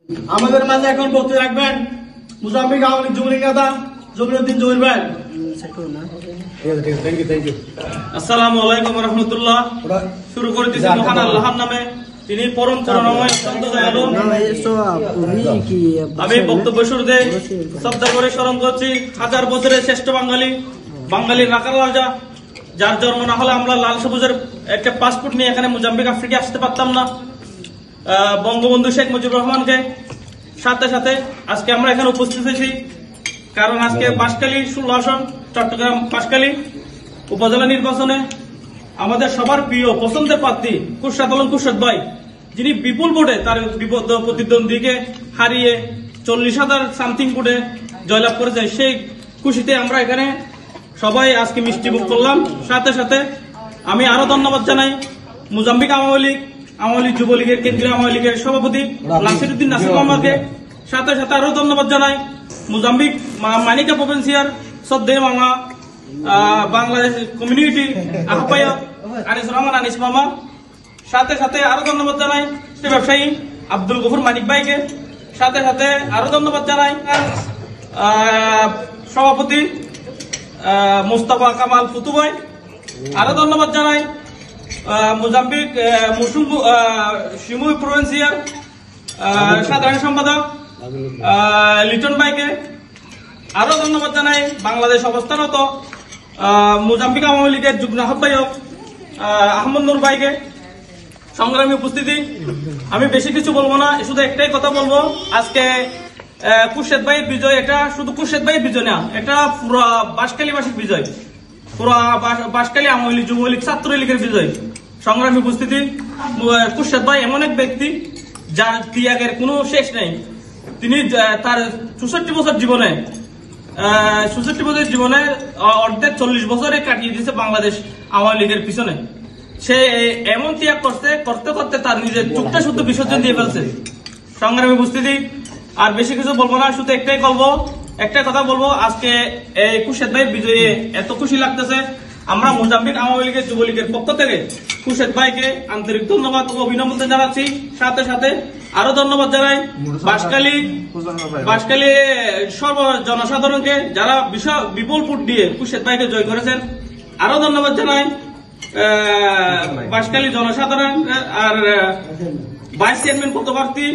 আমাদের মাঝে এখন বক্তব্য রাখবেন মোজাম্বিক আওয়ামী লীগ যুবলীগ নেতা জমিরুদ্দিন জহির ভাই। আসসালামু আলাইকুম ওয়া রাহমাতুল্লাহ। শুরু করে দিয়েছি মহান আল্লাহর নামে, তিনি পরম করুণাময় অত্যন্ত দয়ালু। আমি বক্তব্য শুরুতে শ্রদ্ধা করে স্মরণ করছি হাজার বছরের শ্রেষ্ঠ বাঙালির রাখাল রাজা, যার জন্ম না হলে আমরা লাল সবুজের একটা পাসপোর্ট নিয়ে এখানে মোজাম্বিক আফ্রিকা আসতে পারতাম না, বঙ্গবন্ধু শেখ মুজিবুর রহমানকে। সাথে সাথে আজকে আমরা এখানে উপস্থিত হয়েছি কারণ আজকে বাঁশখালী 16 আসন চট্টগ্রাম বাঁশখালী উপজেলা নির্বাচনে আমাদের সবার প্রিয় পছন্দের প্রার্থী কুরশাদ আলম কুরশাদ ভাই, যিনি বিপুল ভোটে তার প্রতিদ্বন্দ্বীকে হারিয়ে 40,000 সামথিং ভোটে জয়লাভ করেছে। সেই খুশিতে আমরা এখানে সবাই আজকে মিষ্টি মুখ করলাম। সাথে সাথে আমি আরো ধন্যবাদ জানাই মোজাম্বিক আওয়ামী লীগ যুবলীগের কেন্দ্রীয় আওয়ামী লীগের সভাপতি নাসিরউদ্দিন নাসির মামাকে। সাথে সাথে আরো ধন্যবাদ জানাই মোজাম্বিক মানিকা প্রভিন্সিয়ার শ্রদ্ধেয় মামা বাংলাদেশ কমিউনিটি আহ্বায়ক আনিসুর রহমান আনিস মামা। সাথে সাথে আরো ধন্যবাদ জানাই ব্যবসায়ী আব্দুল গফুর মানিক ভাইকে। সাথে সাথে আরো ধন্যবাদ জানাই সভাপতি মুস্তাফা কামাল ফুতু ভাই। আরো ধন্যবাদ জানাই মোজাম্বিক শিমুই প্রভিন্সিয়ার সাধারণ সম্পাদক লিটন ভাইকে। আরো ধন্যবাদ জানাই বাংলাদেশ অবস্থানরত মোজাম্বিক আওয়ামী লীগের যুগ্ম আহ্বায়ক আহমদ নূর ভাইকে। সংগ্রামী উপস্থিতি, আমি বেশি কিছু বলবো না, শুধু একটাই কথা বলবো, আজকে কুরশেদ ভাইয়ের বিজয়, এটা শুধু কুরশেদ ভাইয়ের বিজয় না, এটা পুরো বাঁশখালীবাসীর বিজয়, পুরো বাঁশখালী আওয়ামী লীগ যুবলীগ ছাত্রলীগের বিজয়। সংগ্রামী উপস্থিতি, কুরশেদ ভাই এমন এক ব্যক্তি যার ত্যাগের কোনো শেষ নেই। তিনি তার 64 বছর জীবনে অর্ধেক 40 বছরে কাটিয়ে দিয়েছে বাংলাদেশ আওয়ামী লীগের পিছনে। সে এমন ত্যাগ করতে করতে তার নিজের চোখটা শুদ্ধ বিসর্জন দিয়ে ফেলছে। সংগ্রামী উপস্থিতি, আর বেশি কিছু বলবো না, শুধু একটাই কথা বলবো, আজকে এই কুরশেদ ভাইয়ের বিজয়ে এত খুশি লাগতেছে। আমরা মোজাম্বিক আওয়ামী লীগের যুবলীগের পক্ষ থেকে কুরশেদ ভাইকে আন্তরিক ধন্যবাদ ও অভিনন্দন জানাচ্ছি। সাথে সাথে আরো ধন্যবাদ জানাই বাঁশখালী সর্ব জনসাধারণকে, যারা বিপুল ভোট দিয়ে কুরশেদ ভাইকে জয় করেছেন। আরো ধন্যবাদ জানাই বাঁশখালী জনসাধারণ আর ভাইস চেয়ারম্যান পদপ্রার্থী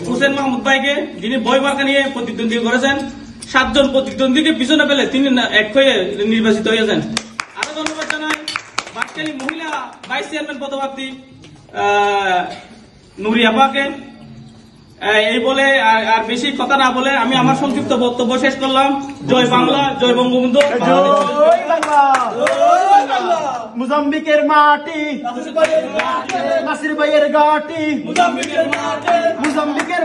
হুসেন মাহমুদ ভাইকে, যিনি বই মার্কা নিয়ে প্রতিদ্বন্দ্বী করেছেন। 7 জন প্রতিদ্বন্দ্বীকে পিছনে ফেলে তিনি এক হয়ে নির্বাচিত হয়েছেন। আরো ধন্যবাদ জানাই বাঁশখালী মহিলা ভাইস চেয়ারম্যান পদপ্রার্থী নুরি আপাকে। এই বলে আর বেশি কথা না বলে আমি আমার সংক্ষিপ্ত বক্তব্য শেষ করলাম। জয় বাংলা, জয় বঙ্গবন্ধু। মোজাম্বিকের মাটি নাসির ভাইয়ের ঘাটি, মোজাম্বিকের